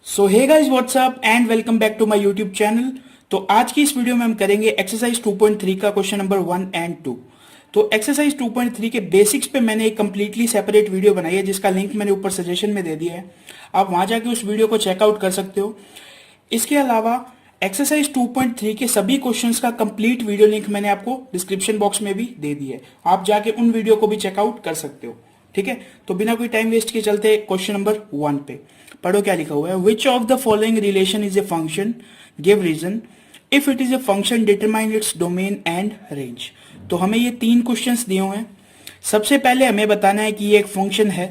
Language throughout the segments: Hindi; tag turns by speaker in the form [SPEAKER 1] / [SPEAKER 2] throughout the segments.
[SPEAKER 1] So hey guys what's up and welcome back to my YouTube channel. तो आज की इस वीडियो में हम करेंगे एक्सरसाइज 2.3 का क्वेश्चन नंबर 1 एंड 2। तो एक्सरसाइज 2.3 के बेसिक्स पे मैंने एक कंप्लीटली सेपरेट वीडियो बनाई है जिसका लिंक मैंने ऊपर सजेशन में दे दिया है। आप वहां जाके उस वीडियो को चेकआउट कर सकते हो। इसके अलावा एक्सरसाइज 2.3 के सभी क्वेश्चंस का कंप्लीट वीडियो लिंक मैंने आपको डिस्क्रिप्शन बॉक्स में भी दे दिया है। आप जाके उन वीडियो को भी चेकआउट कर सकते हो। ठीक है, तो बिना कोई टाइम वेस्ट के चलते क्वेश्चन नंबर 1 पे। पढ़ो क्या लिखा हुआ है। Which of the following relation is a function, give reason, if it is a function determine its domain and range. तो हमें ये 3 क्वेश्चंस दिए हुए हैं। सबसे पहले हमें बताना है कि ये एक फंक्शन है,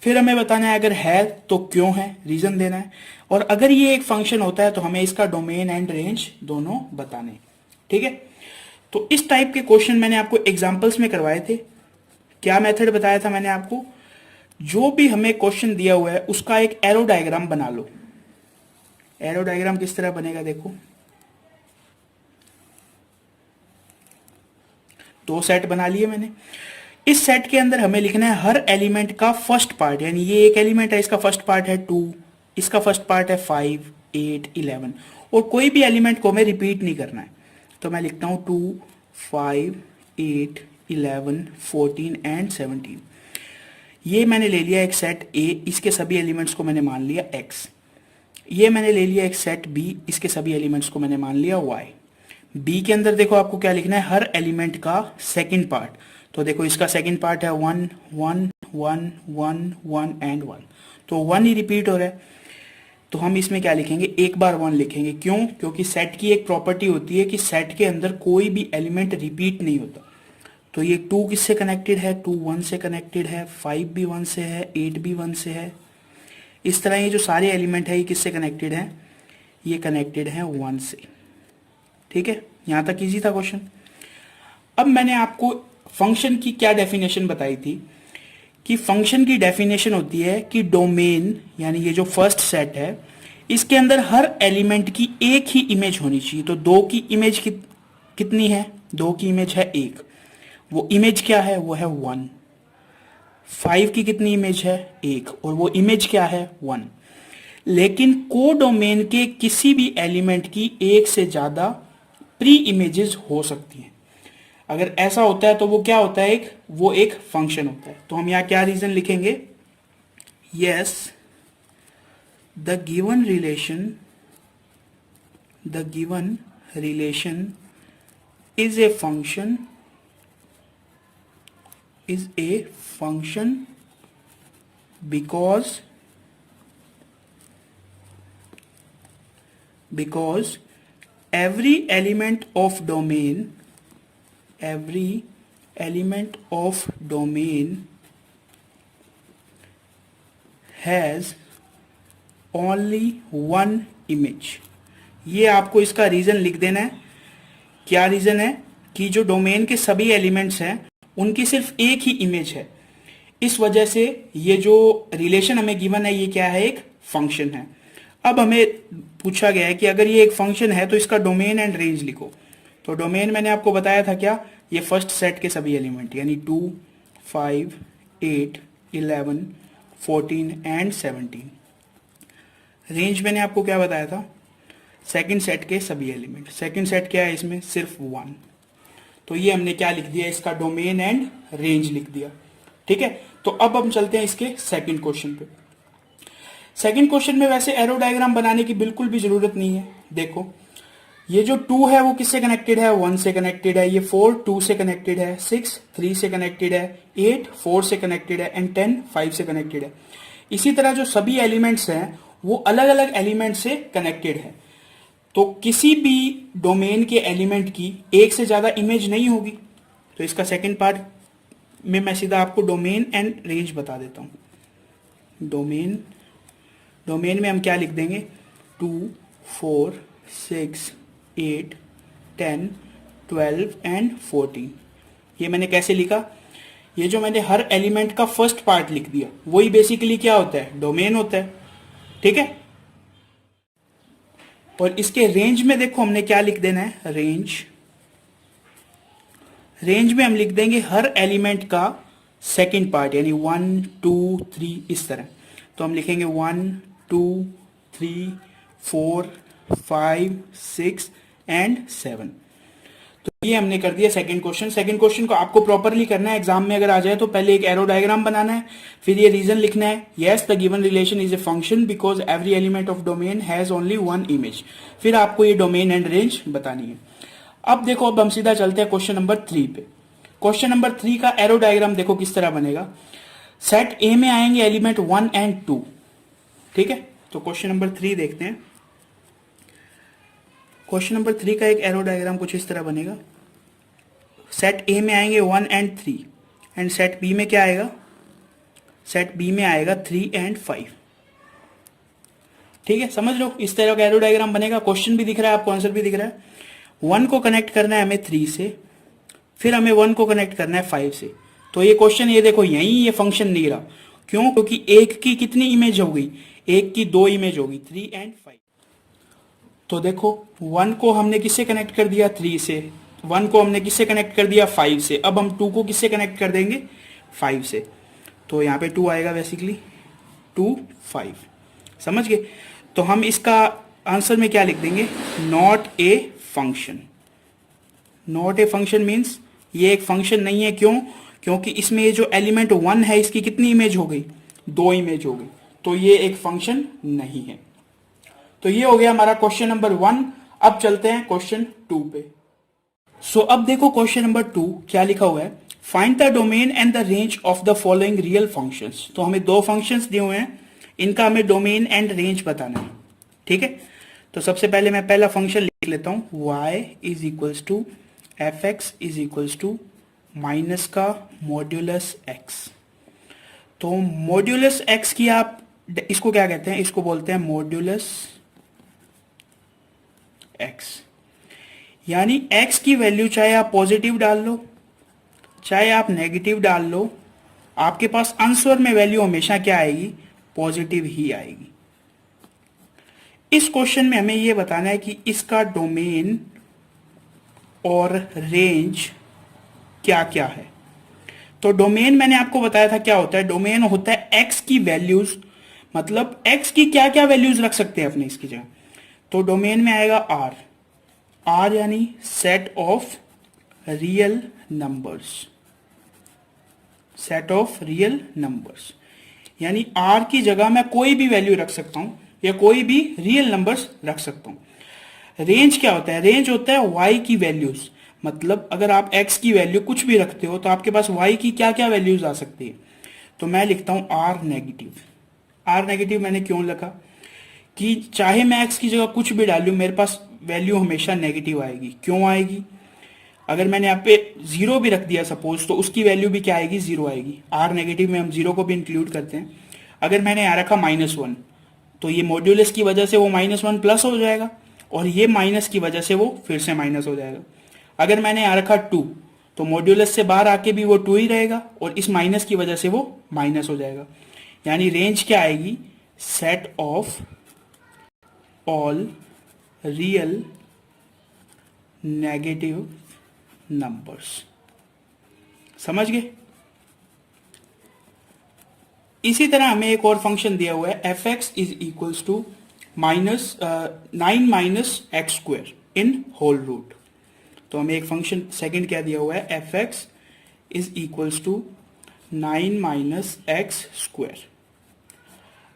[SPEAKER 1] फिर हमें बताना है अगर है तो क्यों है, रीजन देना है, और अगर ये एक फंक्शन होता है तो हमें इसका डोमेन एंड रेंज दोनों बताने। ठीक है, तो इस टाइप के क्वेश्चन मैंने आपको एग्जांपल्स में करवाए थे। क्या मेथड बताया था मैंने आपको, जो भी हमें क्वेश्चन दिया हुआ है उसका एक एरो डायग्राम बना लो। एरो डायग्राम किस तरह बनेगा देखो, 2 सेट बना लिए मैंने। इस सेट के अंदर हमें लिखना है हर एलिमेंट का फर्स्ट पार्ट, यानी ये एक एलिमेंट है, इसका फर्स्ट पार्ट है 2, इसका फर्स्ट पार्ट है 5, 8, 11, और कोई भी एलिमेंट को हमें रिपीट नहीं करना है। तो मैं लिखता हूं 2, 5, 8, 11, 14 एंड 17। ये मैंने ले लिया एक सेट ए, इसके सभी एलिमेंट्स को मैंने मान लिया x। ये मैंने ले लिया एक सेट बी, इसके सभी एलिमेंट्स को मैंने मान लिया y। बी के अंदर देखो आपको क्या लिखना है, हर एलिमेंट का सेकंड पार्ट। तो देखो इसका सेकंड पार्ट है 1, 1, 1, 1, 1 एंड 1, तो 1 ही रिपीट हो रहा है। तो हम इसमें क्या लिखेंगे, एक बार 1 लिखेंगे। क्यों? क्योंकि सेट की एक प्रॉपर्टी होती है कि सेट के अंदर कोई भी एलिमेंट रिपीट नहीं होता। तो ये 2 किससे कनेक्टेड है, 2 1 से कनेक्टेड है, 5 भी 1 से है, 8 भी 1 से है। इस तरह ये जो सारे एलिमेंट है ये किससे कनेक्टेड है, ये कनेक्टेड है 1 से। ठीक है, यहां तक इजी था क्वेश्चन। अब मैंने आपको फंक्शन की क्या डेफिनेशन बताई थी कि फंक्शन की डेफिनेशन होती है कि डोमेन, यानी ये जो फर्स्ट सेट है, इसके अंदर हर एलिमेंट की एक ही इमेज होनी चाहिए। तो 2 की इमेज कितनी है, 2 की इमेज है 1, वो इमेज क्या है, वो है 1। 5 की कितनी इमेज है, 1, और वो इमेज क्या है, 1। लेकिन कोडोमेन के किसी भी एलिमेंट की एक से ज्यादा प्री इमेजेस हो सकती हैं। अगर ऐसा होता है तो वो क्या होता है, वो एक फंक्शन होता है। तो हम यहां क्या रीजन लिखेंगे, yes the given relation is a function, is a function because every element of domain has only one image। ये आपको इसका रीजन लिख देना है। क्या रीजन है कि जो डोमेन के सभी एलिमेंट्स हैं उनकी सिर्फ एक ही इमेज है। इस वजह से ये जो रिलेशन हमें गिवन है ये क्या है, एक फंक्शन है। अब हमें पूछा गया है कि अगर ये एक फंक्शन है तो इसका डोमेन एंड रेंज लिखो। तो डोमेन मैंने आपको बताया था क्या, ये फर्स्ट सेट के सभी एलिमेंट, यानी 2, 5, 8, 11, 14 एंड 17। रेंज मैंने आपको क्या बताया था, सेकंड सेट के सभी एलिमेंट। सेकंड सेट क्या है, इसमें सिर्फ 1। तो ये हमने क्या लिख दिया, इसका डोमेन एंड रेंज लिख दिया। ठीक है, तो अब हम चलते हैं इसके सेकंड क्वेश्चन पे। सेकंड क्वेश्चन में वैसे एरो डायग्राम बनाने की बिल्कुल भी जरूरत नहीं है। देखो ये जो 2 है वो किससे कनेक्टेड है, 1 से कनेक्टेड है, ये 4 2 से कनेक्टेड है, 6 3 से कनेक्टेड है, 8 4 से कनेक्टेड है, एंड 10 5 से कनेक्टेड है। इसी तरह जो सभी एलिमेंट्स हैं वो अलग अलग एलिमेंट से कनेक्टेड है। तो किसी भी डोमेन के एलिमेंट की एक से ज्यादा इमेज नहीं होगी। तो इसका सेकंड पार्ट में मैं सीधा आपको डोमेन एंड रेंज बता देता हूं। डोमेन में हम क्या लिख देंगे, 2 4 6 8 10 12 एंड 14। ये मैंने कैसे लिखा, ये जो मैंने हर एलिमेंट का फर्स्ट पार्ट लिख दिया वही बेसिकली क्या होता है, डोमेन होता है। ठीक है, और इसके रेंज में देखो हमने क्या लिख देना है, रेंज में हम लिख देंगे हर एलिमेंट का सेकंड पार्ट, यानी 1 2 3 इस तरह। तो हम लिखेंगे 1 2 3, 4, 5, 6 एंड 7। तो ये हमने कर दिया सेकंड क्वेश्चन। सेकंड क्वेश्चन को आपको प्रॉपरली करना है, एग्जाम में अगर आ जाए तो पहले एक एरो डायग्राम बनाना है, फिर ये रीजन लिखना है, yes the given relation is a function because every element of domain has only one image. फिर आपको ये डोमेन एंड रेंज बतानी है। अब देखो, अब हम सीधा चलते हैं क्वेश्चन नंबर 3 पे। क्वेश्चन नंबर 3 का एरो डायग्राम देखो किस तरह बनेगा। सेट ए में आएंगे एलिमेंट 1 एंड 2, ठीक है। तो क्वेश्चन नंबर 3 देखते हैं। क्वेश्चन नंबर 3 का एक एरो डायग्राम कुछ इस तरह बनेगा। सेट ए में आएंगे 1 एंड 3 एंड सेट बी में क्या आएगा, सेट बी में आएगा 3 एंड 5, ठीक है। समझ लो, इस तरह का एरो डायग्राम बनेगा। क्वेश्चन भी दिख रहा है आपको, आंसर भी दिख रहा है। 1 को कनेक्ट करना है हमें 3 से, फिर हमें 1 को कनेक्ट करना है 5 से। तो ये क्वेश्चन, ये देखो यहीं ये फंक्शन नहीं रहा, क्यों? क्योंकि एक की कितनी इमेज हो गई, एक की 2 इमेज होगी, 3 एंड 5। तो देखो 1 को हमने किससे कनेक्ट कर दिया, 3 से। 1 को हमने किससे कनेक्ट कर दिया, 5 से। अब हम 2 को किससे कनेक्ट कर देंगे, 5 से। तो यहाँ पे 2 आएगा बेसिकली, 2, 5। समझ गए? तो हम इसका आंसर में क्या लिख देंगे, not a function. Not a function means ये एक फंक्शन नहीं है। क्यों? क्योंकि इसमें ये जो एलिमेंट 1 है इसकी कितनी इमेज हो गई, 2 इमेज हो गई, तो ये एक फंक्शन नहीं है। तो ये हो गया हमारा क्वेश्चन नंबर 1। अब चलते हैं क्वेश्चन 2 पे। सो अब देखो क्वेश्चन नंबर 2 क्या लिखा हुआ है, find the domain and the range of the following real functions. तो हमें 2 फंक्शंस दिए हुए हैं, इनका हमें डोमेन एंड रेंज बताना है, ठीक है। तो सबसे पहले मैं पहला फंक्शन लिख लेता हूं, y is equals to f x is equals to minus का मॉड्यूलस x। तो मॉड्यूलस x की आप इसको क्या कहते हैं, इसको बोलते हैं मॉड्यूलस x। यानी x की वैल्यू चाहे आप पॉजिटिव डाल लो चाहे आप नेगेटिव डाल लो, आपके पास आंसर में वैल्यू हमेशा क्या आएगी, पॉजिटिव ही आएगी। इस क्वेश्चन में हमें यह बताना है कि इसका डोमेन और रेंज क्या क्या है। तो डोमेन मैंने आपको बताया था क्या होता है, डोमेन होता है x की वैल्यूज, मतलब x की क्या क्या वैल्यूज रख सकते हैं अपने इसकी जगह। तो डोमेन में आएगा r यानी set of real numbers, set of real numbers, यानी r की जगह मैं कोई भी वैल्यू रख सकता हूं या कोई भी रियल नंबर्स रख सकता हूं। रेंज क्या होता है, रेंज होता है y की वैल्यूज, मतलब अगर आप x की वैल्यू कुछ भी रखते हो तो आपके पास y की क्या क्या वैल्यूज आ सकती है। तो मैं लिखता हूं r नेगेटिव। r नेगेटिव मैंने क्यों लिखा कि चाहे मैं x की जगह कुछ भी डालूं मेरे पास वैल्यू हमेशा नेगेटिव आएगी। क्यों आएगी, अगर मैंने यहाँ पे 0 भी रख दिया सपोज, तो उसकी वैल्यू भी क्या आएगी, 0 आएगी। r नेगेटिव में हम 0 को भी इंक्लूड करते हैं। अगर मैंने यहाँ रखा -1, तो ये मॉड्यूलस की वजह से वो -1 प्लस हो जाएगा, और ये माइनस की वजह से वो फिर से माइनस हो जाएगा। अगर मैंने यहाँ रखा 2, तो मॉड्यूलस से बाहर आके भी वो 2 ही रहेगा, और इस माइनस की वजह से वो माइनस हो जाएगा। यानी रेंज क्या आएगी, set of all real negative numbers. समझ गए? इसी तरह हमें एक और फंक्शन दिया हुआ है, F x is equals to 9 minus X square in whole root. तो हमें एक फंक्शन सेकंड क्या दिया हुआ है, F x is equals to 9 minus X square.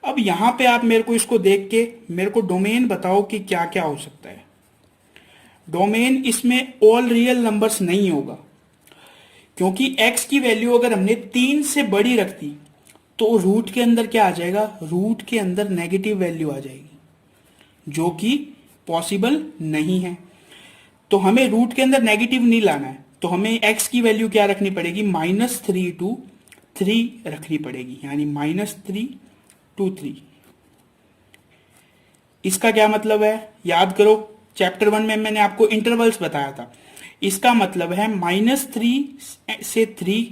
[SPEAKER 1] अब यहां पे आप मेरे को इसको देख के मेरे को डोमेन बताओ कि क्या क्या हो सकता है। डोमेन इसमें ऑल रियल नंबर्स नहीं होगा, क्योंकि x की वैल्यू अगर हमने 3 से बड़ी रख दी तो रूट के अंदर क्या आ जाएगा, रूट के अंदर नेगेटिव वैल्यू आ जाएगी, जो कि पॉसिबल नहीं है। तो हमें रूट के अंदर नेगेटिव नहीं लाना है, तो हमें x की वैल्यू क्या रखनी पड़ेगी, -3 to 3 रखनी पड़ेगी, यानी -3 to 3। इसका क्या मतलब है, याद करो चैप्टर 1 में मैंने आपको इंटरवल्स बताया था। इसका मतलब है -3 से 3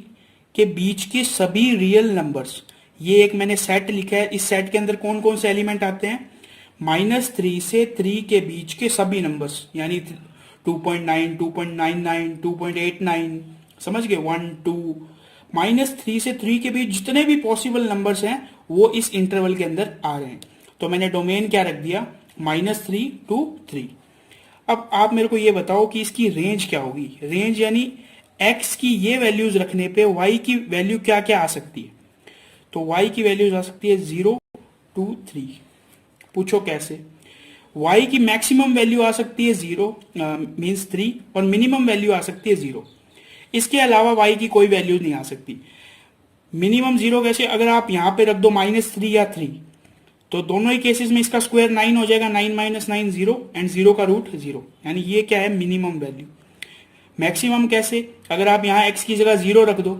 [SPEAKER 1] के बीच के सभी रियल नंबर्स। ये एक मैंने सेट लिखा है, इस सेट के अंदर कौन कौन से एलिमेंट आते हैं, -3 से 3 के बीच के सभी नंबर्स, यानी 2.9, 2.99, 2.89, समझ गए, 1, 2, -3 से 3 के बीच जितने भी पॉसिबल नंबर्स हैं वो इस इंटरवल के अंदर आ रहे हैं। तो मैंने डोमेन क्या रख दिया, -3 to 3। अब आप मेरे को ये बताओ कि इसकी रेंज क्या होगी। रेंज यानी x की ये वैल्यूज रखने पे y की वैल्यू क्या क्या आ सकती है। तो y की वैल्यूज आ सकती है 0 to 3। पूछो कैसे। y की मैक्सिमम वैल्यू आ सकती है 0 मीन्स 3 और मिनिमम वैल्यू आ सकती है 0। इसके अलावा y की कोई वैल्यू नहीं आ सकती। मिनिमम 0 कैसे, अगर आप यहां पे रख दो -3 या 3 तो दोनों ही केसेस में इसका स्क्वायर 9 हो जाएगा। 9 - 9 0 एंड 0 का रूट 0, यानी ये क्या है, मिनिमम वैल्यू। मैक्सिमम कैसे, अगर आप यहाँ x की जगह 0 रख दो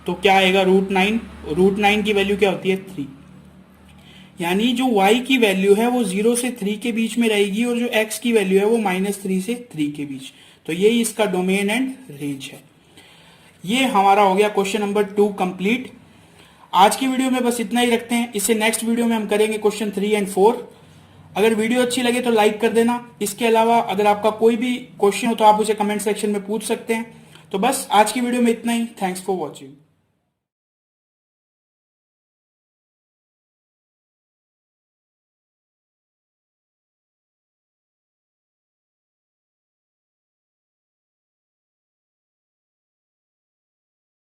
[SPEAKER 1] तो क्या आएगा, √9। √9 की वैल्यू क्या होती है, 3। यानी जो y की वैल्यू है वो 0 से 3 के बीच में रहेगी और जो x की वैल्यू है वो -3 से 3 के बीच। तो यही इसका डोमेन एंड रेंज है। ये हमारा हो गया क्वेश्चन नंबर 2 कंप्लीट। आज की वीडियो में बस इतना ही रखते हैं। इससे नेक्स्ट वीडियो में हम करेंगे क्वेश्चन 3 एंड 4। अगर वीडियो अच्छी लगे तो लाइक कर देना। इसके अलावा अगर आपका कोई भी क्वेश्चन हो तो आप उसे कमेंट सेक्शन में पूछ सकते हैं। तो बस आज की वीडियो में इतना ही। Thanks for watching.